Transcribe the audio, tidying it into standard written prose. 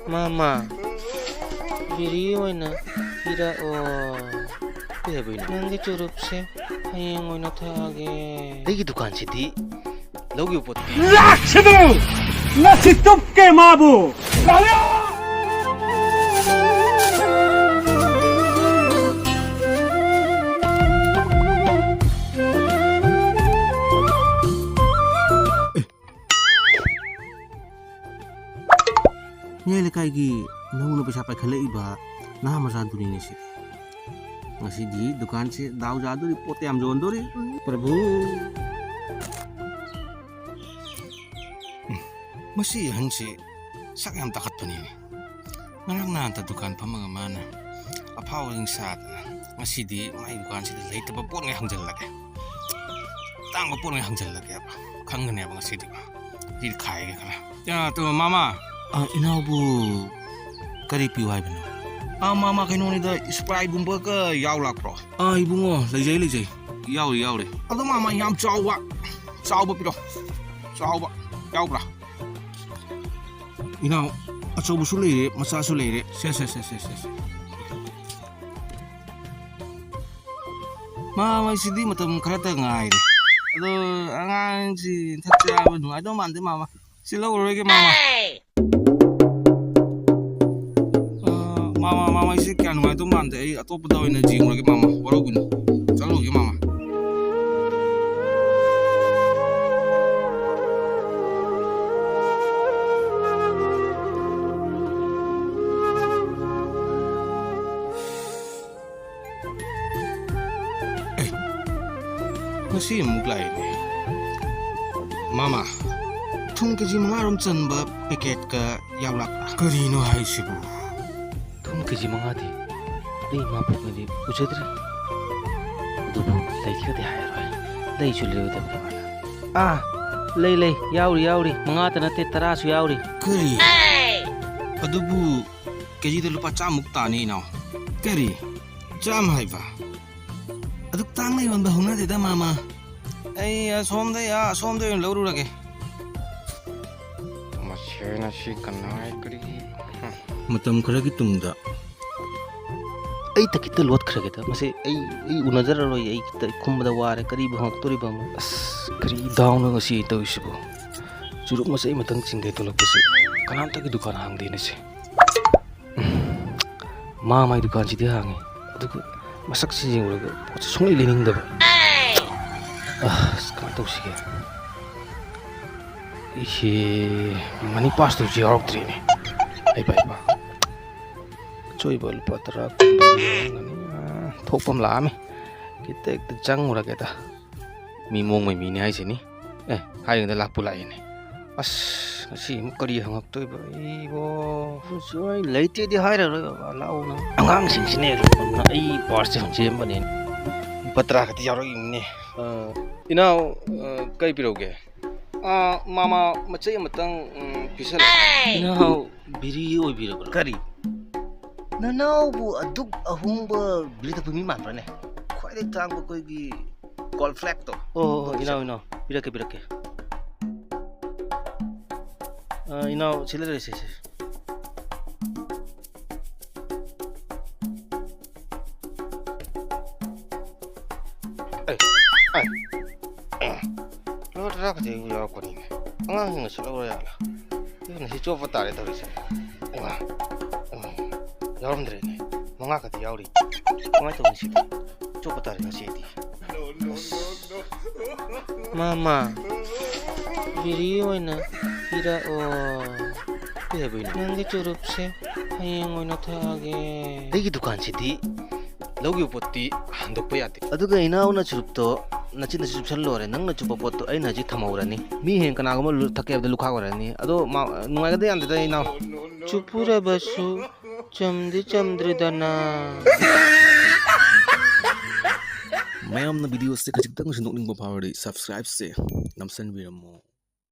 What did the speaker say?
Mama, video na pira o pera nangi churupse hayeng oina thage degi dukan sidi logi upoti lakshmi nasi tupke mabu Nyele kaigi nauna pesa pai khale iba na masan tuni ni si ngasi di dukan si dau jadu di pote am jon dori prabhu masi hansi sak yam takat pani marang na ta dukan pamaga mana apaw ring sat ngasi di mai dukan si lei ta pon ngai hangjal lage tang pon ngai hangjal lage apa khangane ba ngasi di di khai ge kala ya to mama inabu kari piu hai bano mama kaino ni da sprite bumba ka yaw lak pro ibungo lejai yaw ado mama yam chawba piro chawba yaw bra ina achobu su leire masa su leire se mama sidi matam kharata ngai de ado angang si thakcha ba nu ado mande mama silo roge mama mama isi kya nungai to mande ai atop da oina jing roge mama waro gun chalo ge mama masi muklai ne mama thung ke ji mangarom chanba packet ka yawlak karino haisibu keji mangadi dei ma pukadi ujadri dubu lei khade hayaroi lei chulre de bana lei yauri manga tana te tara su yauri kari adubu keji de lupa chamuk tani na kari jam haiba aduk tang nei wan bahuna de da mama ai somde lawru lage machena shi kanai kari matam khara gi tungda ai ta kita lot khara geta mase ai unazar roi ai kita khumda ware kari bhang tori bam as kari down no si to isibo churuk mase matang chingge to lok se kanam ta gi dukan hang de ne se ma mai dukan si de hangi adu masak si jing ro ko sungai lening da ska to si ge ihi mani pas to ji orok tri ne ai bai ba choi bol patra ngani thopam la me kita ek jang ura keta mi mong mai mi ne ai chini hai ngda lak pulai ne as si mukari hangak toi ba i bo choi leite di hai ra lau na angang sing sine na ai par se hjem bane patra khati yaro imne inau kai piroge mama macai matang pisal inau biri oi bira kari nanau bu aduk ahumba bili ta pumi man ne khwai de tang bu koi gi call flag to inau birake inau chile se lo ra ka de yo ko ni ngang se lo ya la ni si chofa tare to se 여러분들에게 멍아가 야우리 멍아도 음식 쪼꼬다리는 시디 마마 비리오이나 이라 오 pera nangi churupse hayeng oina thage degi dukan sidi logi upoti handok pa yate aduga inauna churupto nachin na chup sallo re nangna chupa pot ai na ji thamaurani mi heng kana gam lu thake abda lukha gorani ado nungai ga de ande dai na chupura basu chamdri dana mayam na video se kajik tang sinok ning ba power subscribe se namsan biramo